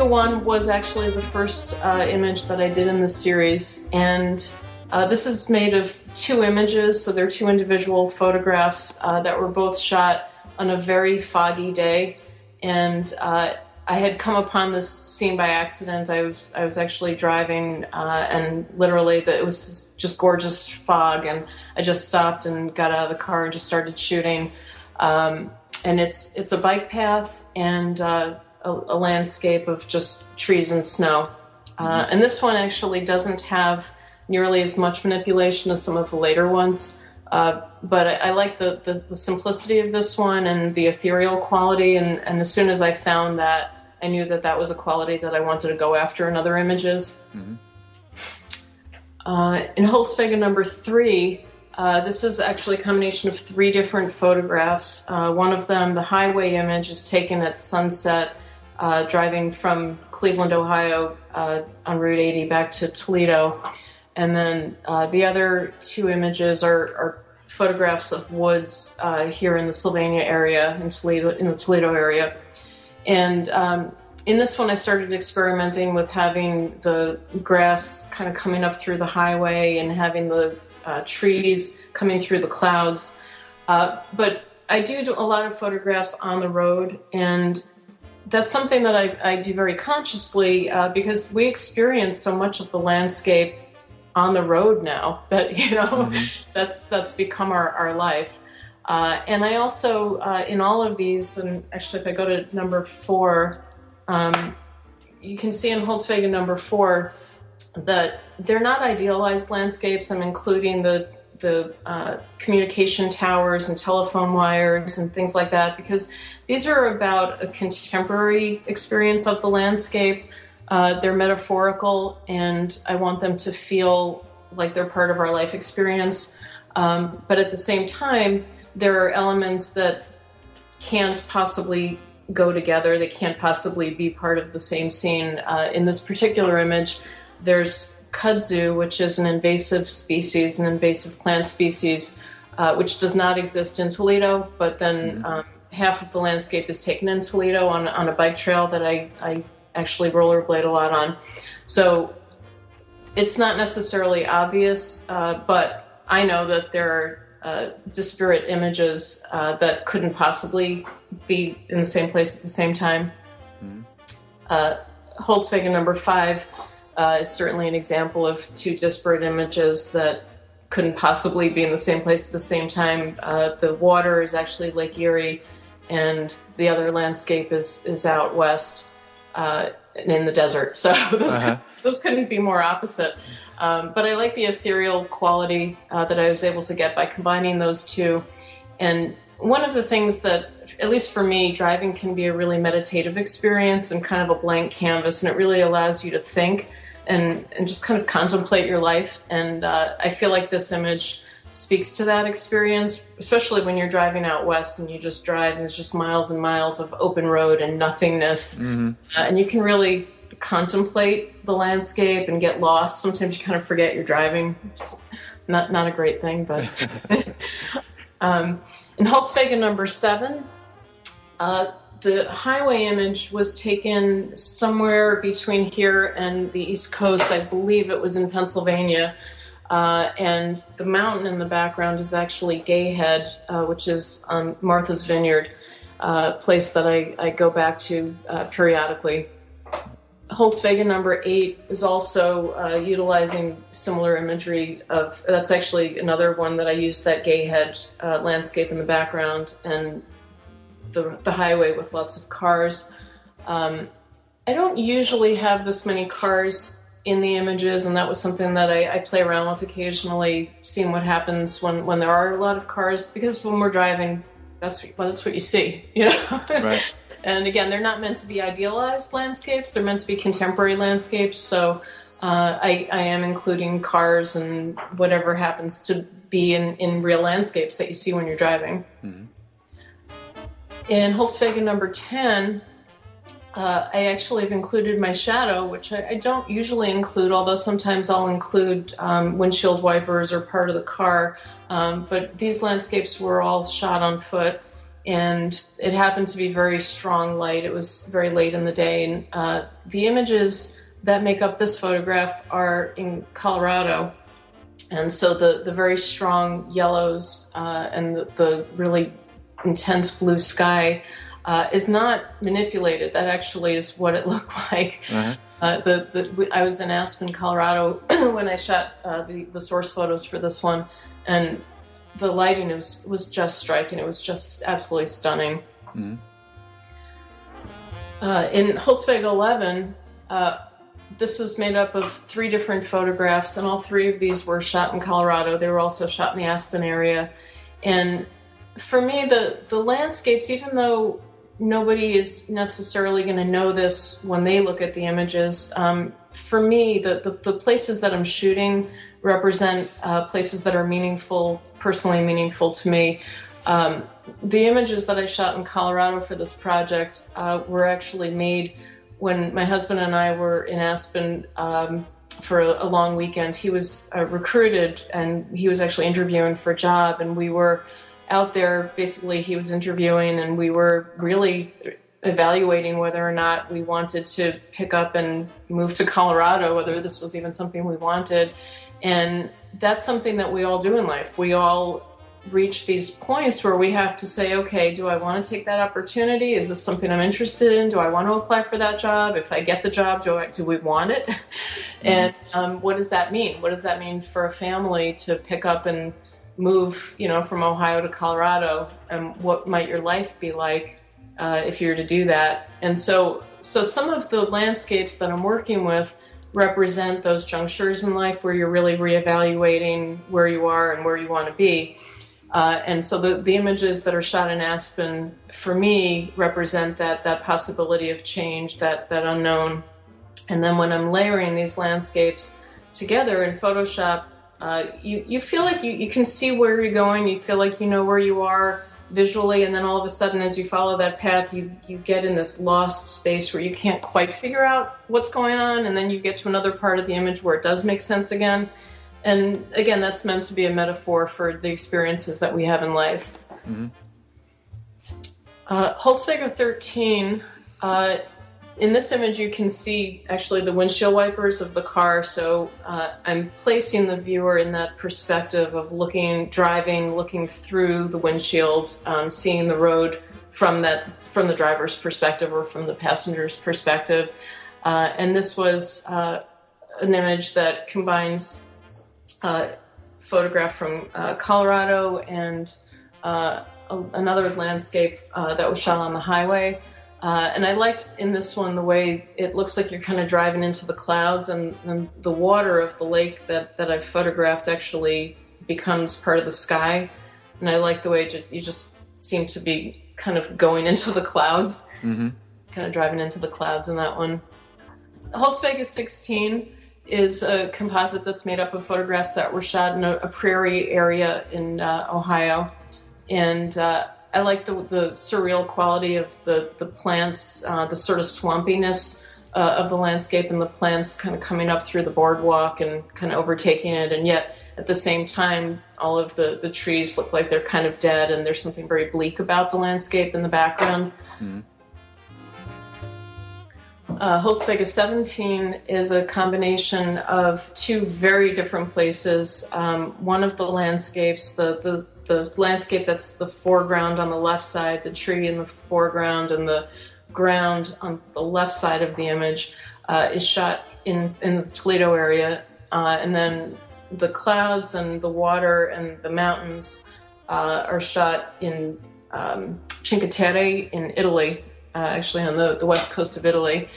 Holzwege 1 was actually the first image that I did in the series, and this is made of 2 images, so they're 2 individual photographs that were both shot on a very foggy day, and I had come upon this scene by accident. I was actually driving, and literally it was just gorgeous fog, and I just stopped and got out of the car and just started shooting. And it's a bike path and a landscape of just trees and snow. And this one actually doesn't have nearly as much manipulation as some of the later ones. But I like the simplicity of this one and the ethereal quality. And as soon as I found that, I knew that was a quality that I wanted to go after in other images. Mm-hmm. In Holzwege number 3, this is actually a combination of 3 different photographs. One of them, the highway image, is taken at sunset, driving from Cleveland, Ohio, on Route 80 back to Toledo. And then the other 2 images are photographs of woods here in the Sylvania area, in the Toledo area. And in this one, I started experimenting with having the grass kind of coming up through the highway and having the trees coming through the clouds. But I do a lot of photographs on the road, and that's something that I do very consciously because we experience so much of the landscape on the road now that, mm-hmm. that's become our life. And I also, in all of these, and actually if I go to number 4, you can see in Holzwege number 4 that they're not idealized landscapes. I'm including the communication towers and telephone wires and things like that, because these are about a contemporary experience of the landscape. They're metaphorical, and I want them to feel like they're part of our life experience. But at the same time, there are elements that can't possibly go together. They can't possibly be part of the same scene. In this particular image, there's kudzu, which is an invasive species, an invasive plant species, which does not exist in Toledo, but then half of the landscape is taken in Toledo on a bike trail that I actually rollerblade a lot on. So it's not necessarily obvious, but I know that there are disparate images that couldn't possibly be in the same place at the same time. Holzwege number 5 is certainly an example of 2 disparate images that couldn't possibly be in the same place at the same time. The water is actually Lake Erie, and the other landscape is out west and in the desert. So those couldn't be more opposite. But I like the ethereal quality that I was able to get by combining those 2. And one of the things that, at least for me, driving can be a really meditative experience and kind of a blank canvas, and it really allows you to think and just kind of contemplate your life. And I feel like this image speaks to that experience, especially when you're driving out west and you just drive and there's just miles and miles of open road and nothingness. Mm-hmm. And you can really contemplate the landscape and get lost. Sometimes you kind of forget you're driving. Not a great thing, but in Holzwege number 7, the highway image was taken somewhere between here and the East Coast. I believe it was in Pennsylvania. And the mountain in the background is actually Gayhead, which is on Martha's Vineyard, a place that I go back to periodically. Holzwege number 8 is also utilizing similar imagery that's actually another one that I used, that Gayhead landscape in the background and the highway with lots of cars. I don't usually have this many cars in the images, and that was something that I play around with occasionally, seeing what happens when there are a lot of cars, because when we're driving, that's what you see, Right. And again, they're not meant to be idealized landscapes. They're meant to be contemporary landscapes. So I am including cars and whatever happens to be in real landscapes that you see when you're driving. Mm-hmm. In Holzwege number 10, I actually have included my shadow, which I don't usually include, although sometimes I'll include windshield wipers or part of the car. But these landscapes were all shot on foot. and it happened to be very strong light. It was very late in the day, and the images that make up this photograph are in Colorado. And so the very strong yellows and the really intense blue sky is not manipulated. That actually is what it looked like. Uh-huh. I was in Aspen, Colorado when I shot the source photos for this one, and the lighting was just striking. It was just absolutely stunning. Mm-hmm. In Holzwege 11, this was made up of 3 different photographs, and all 3 of these were shot in Colorado. They were also shot in the Aspen area. And for me, the landscapes, even though nobody is necessarily going to know this when they look at the images, for me, the places that I'm shooting represent places that are meaningful, personally meaningful to me. The images that I shot in Colorado for this project were actually made when my husband and I were in Aspen for a long weekend. He was recruited, and he was actually interviewing for a job, and we were out there. Basically, he was interviewing, and we were really evaluating whether or not we wanted to pick up and move to Colorado, whether this was even something we wanted. And that's something that we all do in life. We all reach these points where we have to say, okay, do I want to take that opportunity? Is this something I'm interested in? Do I want to apply for that job? If I get the job, do we want it? Mm-hmm. And what does that mean? What does that mean for a family to pick up and move, from Ohio to Colorado? And what might your life be like if you were to do that? And so some of the landscapes that I'm working with represent those junctures in life where you're really reevaluating where you are and where you want to be. And so the images that are shot in Aspen, for me, represent that possibility of change, that unknown. And then when I'm layering these landscapes together in Photoshop, you feel like you can see where you're going. You feel like you know where you are visually, and then all of a sudden, as you follow that path, you get in this lost space where you can't quite figure out what's going on, and then you get to another part of the image where it does make sense again. And again, that's meant to be a metaphor for the experiences that we have in life. Mm-hmm. Holzwege 13, in this image you can see actually the windshield wipers of the car, so I'm placing the viewer in that perspective of driving, looking through the windshield, seeing the road from the driver's perspective or from the passenger's perspective. And this was an image that combines photograph from Colorado and another landscape that was shot on the highway. And I liked in this one the way it looks like you're kind of driving into the clouds, and the water of the lake that I've photographed actually becomes part of the sky. And I like the way you just seem to be kind of going into the clouds, mm-hmm. kind of driving into the clouds in that one. Holzwege 16 is a composite that's made up of photographs that were shot in a prairie area in Ohio. And I like the surreal quality of the plants, the sort of swampiness of the landscape, and the plants kind of coming up through the boardwalk and kind of overtaking it. And yet, at the same time, all of the trees look like they're kind of dead, and there's something very bleak about the landscape in the background. Mm-hmm. Holzwege 17 is a combination of 2 very different places. One of the landscapes, the landscape that's the foreground on the left side, the tree in the foreground, and the ground on the left side of the image is shot in the Toledo area. And then the clouds and the water and the mountains are shot in Cinque Terre in Italy, actually on the west coast of Italy.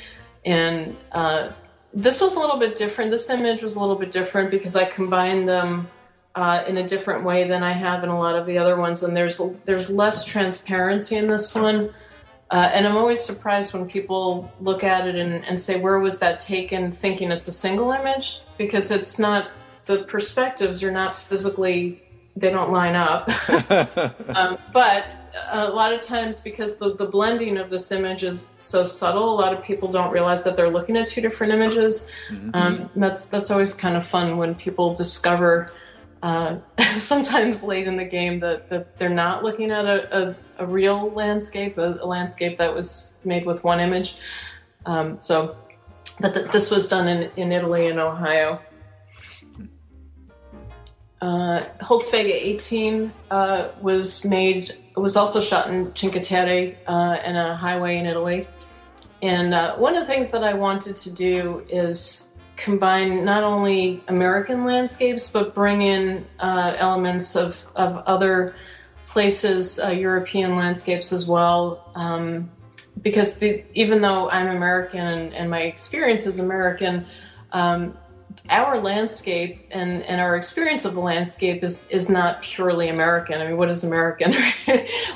And this was a little bit different. This image was a little bit different because I combined them in a different way than I have in a lot of the other ones. And there's less transparency in this one. And I'm always surprised when people look at it and say, where was that taken, thinking it's a single image? Because it's not, the perspectives are not physically, they don't line up. But a lot of times, because the blending of this image is so subtle, a lot of people don't realize that they're looking at 2 different images. Mm-hmm. That's always kind of fun when people discover sometimes late in the game that they're not looking at a real landscape, a landscape that was made with one image. But this was done in Italy and Ohio. Holzwege 18 was also shot in Cinque Terre and a highway in Italy. And one of the things that I wanted to do is combine not only American landscapes, but bring in elements of other places, European landscapes as well. Because even though I'm American and my experience is American, our landscape and our experience of the landscape is not purely American. I mean, what is American?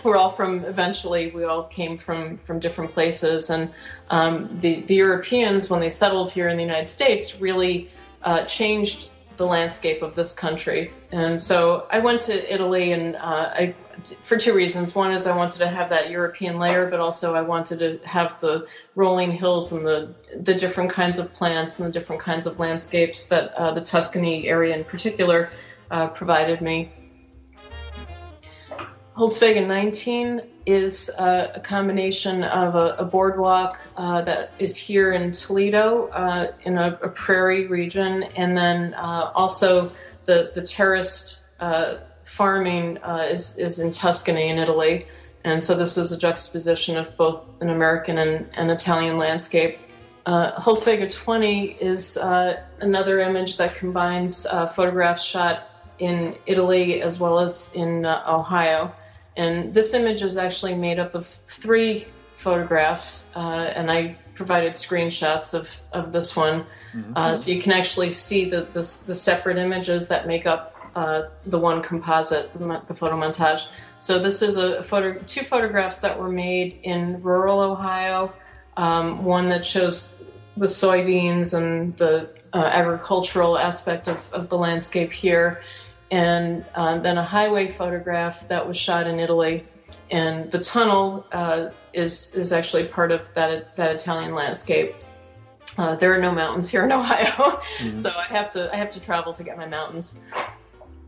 We all came from different places. And the Europeans, when they settled here in the United States, really changed the landscape of this country. And so I went to Italy and for two reasons. One is I wanted to have that European layer, but also I wanted to have the rolling hills and the different kinds of plants and the different kinds of landscapes that the Tuscany area in particular provided me. Holzwege 19 is a combination of a boardwalk that is here in Toledo in a prairie region, and then also the terraced farming is in Tuscany in Italy. And so this was a juxtaposition of both an American and Italian landscape. Holzwege 20 is another image that combines photographs shot in Italy as well as in Ohio. And this image is actually made up of 3 photographs, and I provided screenshots of this one. Mm-hmm. So you can actually see the separate images that make up the one composite, the photo montage. So this is 2 photographs that were made in rural Ohio. One that shows the soybeans and the agricultural aspect of the landscape here, and then a highway photograph that was shot in Italy. And the tunnel is actually part of that Italian landscape. There are no mountains here in Ohio, mm-hmm. So I have to travel to get my mountains.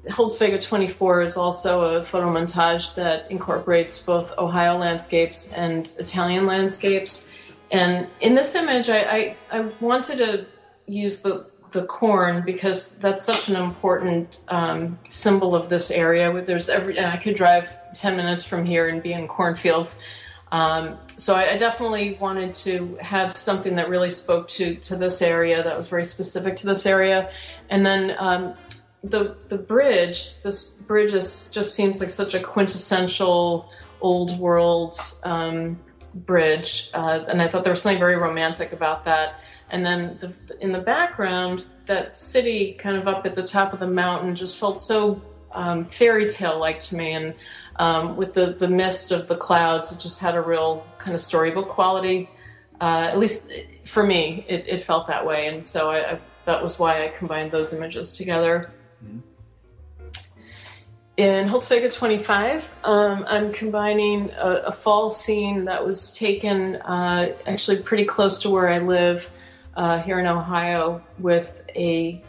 Holzwege 24 is also a photo montage that incorporates both Ohio landscapes and Italian landscapes. And in this image, I wanted to use the corn because that's such an important symbol of this area. I could drive 10 minutes from here and be in cornfields. So I definitely wanted to have something that really spoke to this area, that was very specific to this area. And then the bridge, this bridge just seems like such a quintessential old world bridge, and I thought there was something very romantic about that. And then in the background, that city kind of up at the top of the mountain just felt so fairy tale-like to me, and with the mist of the clouds, it just had a real kind of storybook quality. At least for me, it felt that way, and so that was why I combined those images together. In Holzwege 25, I'm combining a fall scene that was taken actually pretty close to where I live here in Ohio with a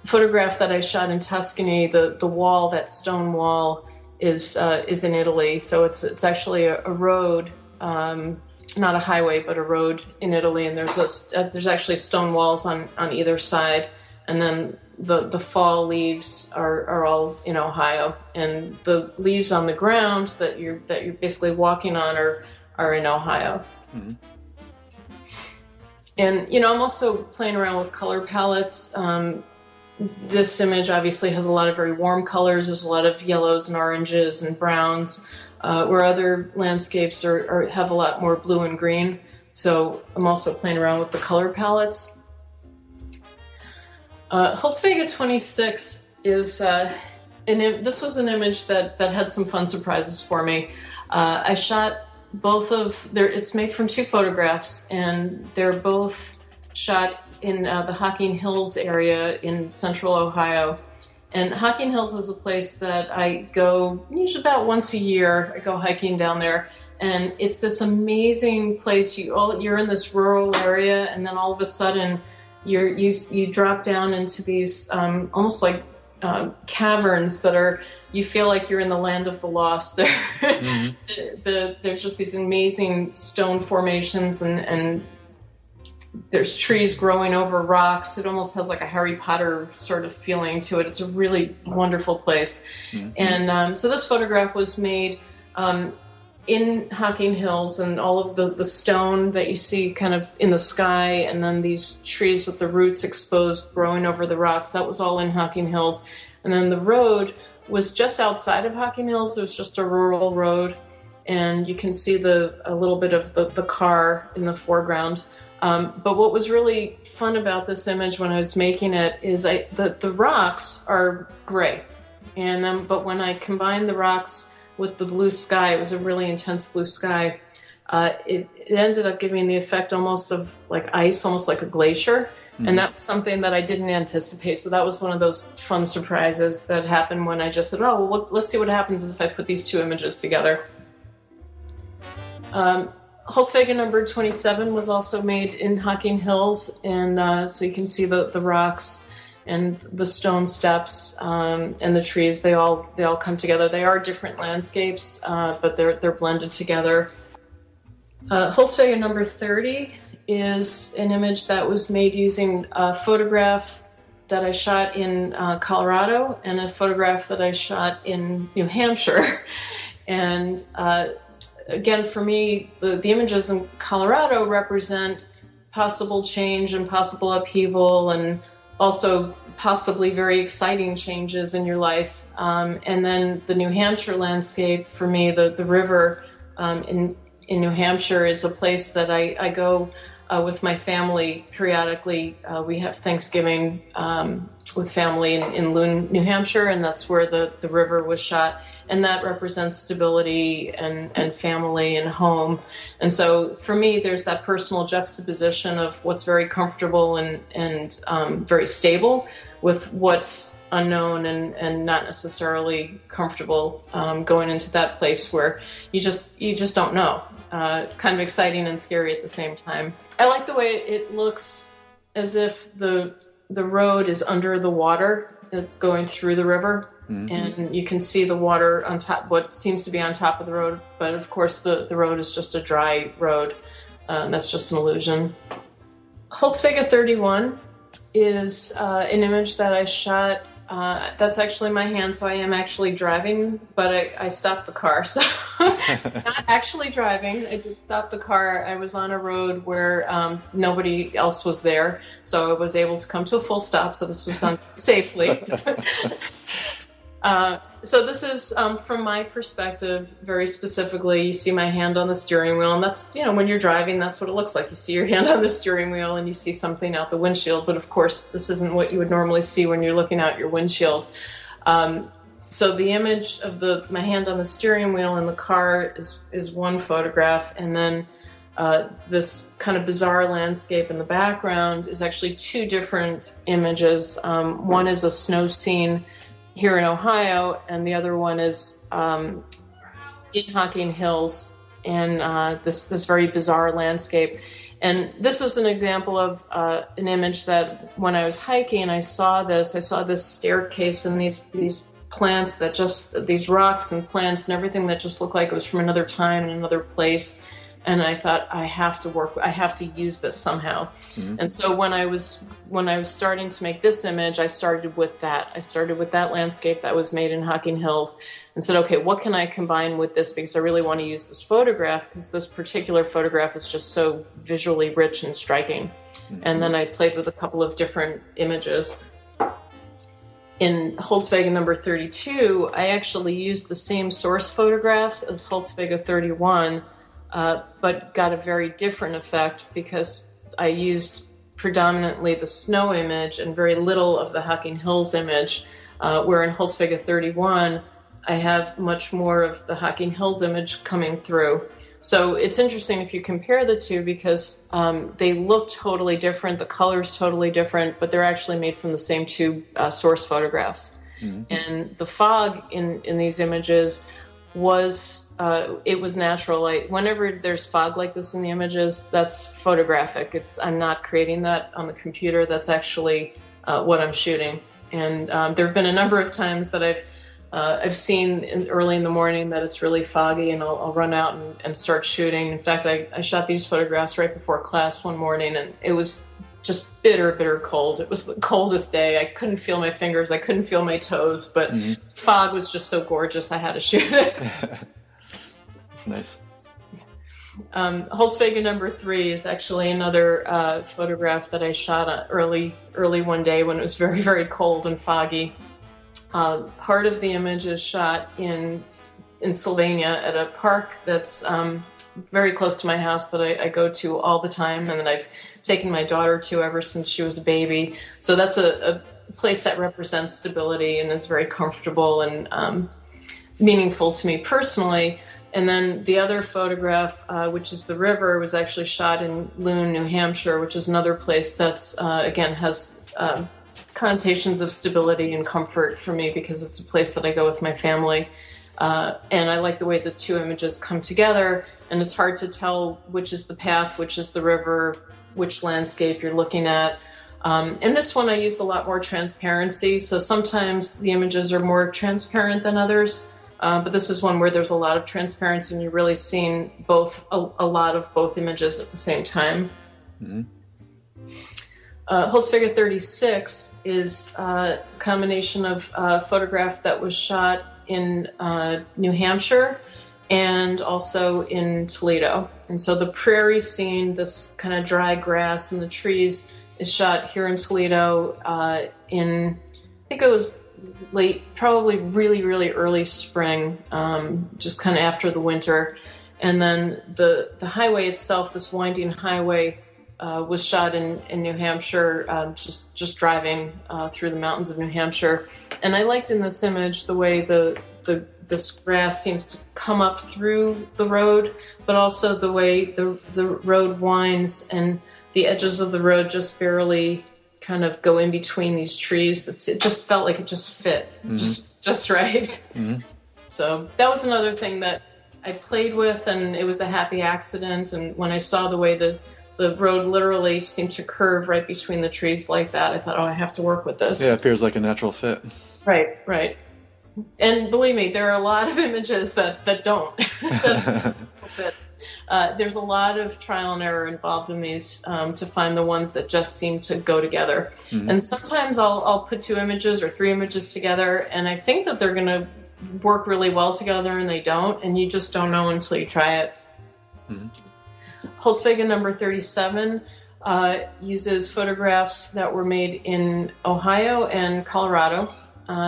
photograph that I shot in Tuscany. The wall, that stone wall, is in Italy. So it's actually a road, not a highway, but a road in Italy. And there's actually stone walls on either side. And then the fall leaves are all in Ohio, and the leaves on the ground that you're basically walking on are in Ohio. Mm-hmm. And I'm also playing around with color palettes. This image obviously has a lot of very warm colors. There's a lot of yellows and oranges and browns, where other landscapes have a lot more blue and green. So I'm also playing around with the color palettes. Holzwege 26 is, this was an image that had some fun surprises for me. I shot it's made from 2 photographs, and they're both shot in the Hocking Hills area in central Ohio. And Hocking Hills is a place that I go usually about once a year. I go hiking down there, and it's this amazing place. You're in this rural area, and then all of a sudden you drop down into these almost like caverns that are, you feel like you're in the land of the lost. There's just these amazing stone formations, and there's trees growing over rocks. It almost has like a Harry Potter sort of feeling to it. It's a really wonderful place. And so this photograph was made in Hocking Hills, and all of the stone that you see kind of in the sky, and then these trees with the roots exposed growing over the rocks, that was all in Hocking Hills. And then the road was just outside of Hocking Hills. It was just a rural road, and you can see a little bit of the car in the foreground. But what was really fun about this image when I was making it is the rocks are gray, and but when I combined the rocks with the blue sky, it was a really intense blue sky. It ended up giving the effect almost of like ice, almost like a glacier. And that was something that I didn't anticipate. So that was one of those fun surprises that happened when I just said, oh, well, let's see what happens if I put these two images together. Holzwege number 27 was also made in Hocking Hills. And so you can see the rocks and the stone steps and the trees. They all come together. They are different landscapes, but they're blended together. Holzwege number 30 is an image that was made using a photograph that I shot in Colorado and a photograph that I shot in New Hampshire. And again, for me, the images in Colorado represent possible change and possible upheaval, and also possibly very exciting changes in your life. And then the New Hampshire landscape, for me, the river in New Hampshire is a place that I go with my family periodically. We have Thanksgiving with family in Loon, New Hampshire, and that's where the river was shot. And that represents stability and family and home. And so for me, there's that personal juxtaposition of what's very comfortable and very stable with what's unknown and not necessarily comfortable, going into that place where you just don't know. It's kind of exciting and scary at the same time. I like the way it looks as if the road is under the water. It's going through the river, and you can see the water on top, what seems to be on top of the road. But of course, the road is just a dry road. That's just an illusion. Holzwege 31 is an image that I shot. That's actually my hand, so I am actually driving, but I stopped the car. So not actually driving. I did stop the car. I was on a road where nobody else was there, so I was able to come to a full stop, so this was done safely. So this is, from my perspective, very specifically, you see my hand on the steering wheel, and that's, when you're driving, that's what it looks like. You see your hand on the steering wheel and you see something out the windshield, but of course, this isn't what you would normally see when you're looking out your windshield. So the image of my hand on the steering wheel in the car is one photograph, and then this kind of bizarre landscape in the background is actually two different images. One is a snow scene here in Ohio, and the other one is in Hocking Hills, and this very bizarre landscape. And this is an example of an image that when I was hiking, I saw this staircase and these plants that these rocks and plants and everything that just looked like it was from another time and another place. And I thought, I have to use this somehow. And so when I was starting to make this image, I started with that. I started with that landscape that was made in Hocking Hills and said, okay, what can I combine with this? Because I really want to use this photograph, because this particular photograph is just so visually rich and striking. And then I played with a couple of different images. In Holzwege number 32, I actually used the same source photographs as Holzwege 31, but got a very different effect because I used predominantly the snow image and very little of the Hocking Hills image, where in Holzwege 31, I have much more of the Hocking Hills image coming through. So it's interesting if you compare the two, because they look totally different, the color's totally different, but they're actually made from the same two source photographs. And the fog in these images was natural. Whenever there's fog like this in the images, that's photographic. I'm not creating that on the computer. That's actually what I'm shooting. And there have been a number of times that I've seen early in the morning that it's really foggy, and I'll run out and start shooting. In fact, I shot these photographs right before class one morning, and it was just bitter cold. It was the coldest day. I couldn't feel my fingers. I couldn't feel my toes, but fog was just so gorgeous I had to shoot it. That's nice. Holzwege number 3 is actually another photograph that I shot early one day when it was very cold and foggy. Part of the image is shot in Sylvania at a park that's very close to my house that I go to all the time, and that I've taken my daughter to ever since she was a baby. So that's a place that represents stability and is very comfortable and meaningful to me personally. And then the other photograph, which is the river, was actually shot in Loon, New Hampshire, which is another place that's, again, has connotations of stability and comfort for me because it's a place that I go with my family. And I like the way the two images come together, and it's hard to tell which is the path, which is the river, which landscape you're looking at. In this one, I use a lot more transparency, so sometimes the images are more transparent than others. But this is one where there's a lot of transparency and you're really seeing a lot of both images at the same time. Holzwege 36 is a combination of a photograph that was shot in New Hampshire and also in Toledo. And so the prairie scene, this kind of dry grass and the trees, is shot here in Toledo I think it was late, probably really early spring, just kind of after the winter. And then the highway itself, this winding highway, was shot in New Hampshire, just driving through the mountains of New Hampshire. And I liked in this image the way this grass seems to come up through the road, but also the way the road winds and the edges of the road just barely kind of go in between these trees. It just felt like it just fit, just right. So that was another thing that I played with, and it was a happy accident. And when I saw the way the road literally seemed to curve right between the trees like that, I thought, oh, I have to work with this. Yeah, it appears like a natural fit. Right. And believe me, there are a lot of images that don't that fits. There's a lot of trial and error involved in these to find the ones that just seem to go together. And sometimes I'll put 2 images or 3 images together, and I think that they're going to work really well together, and they don't, and you just don't know until you try it. Holzwege number 37 uses photographs that were made in Ohio and Colorado.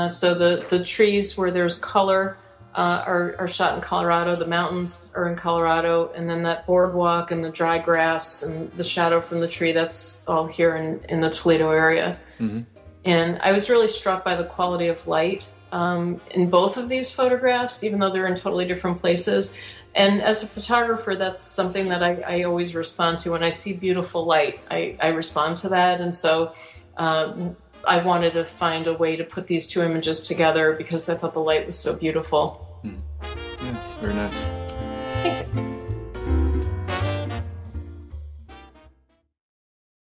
So the trees where there's color are shot in Colorado, the mountains are in Colorado, and then that boardwalk and the dry grass and the shadow from the tree, that's all here in the Toledo area. And I was really struck by the quality of light in both of these photographs, even though they're in totally different places. And as a photographer, that's something that I always respond to. When I see beautiful light, I respond to that. And so I wanted to find a way to put these 2 images together because I thought the light was so beautiful. Yeah, it's very nice.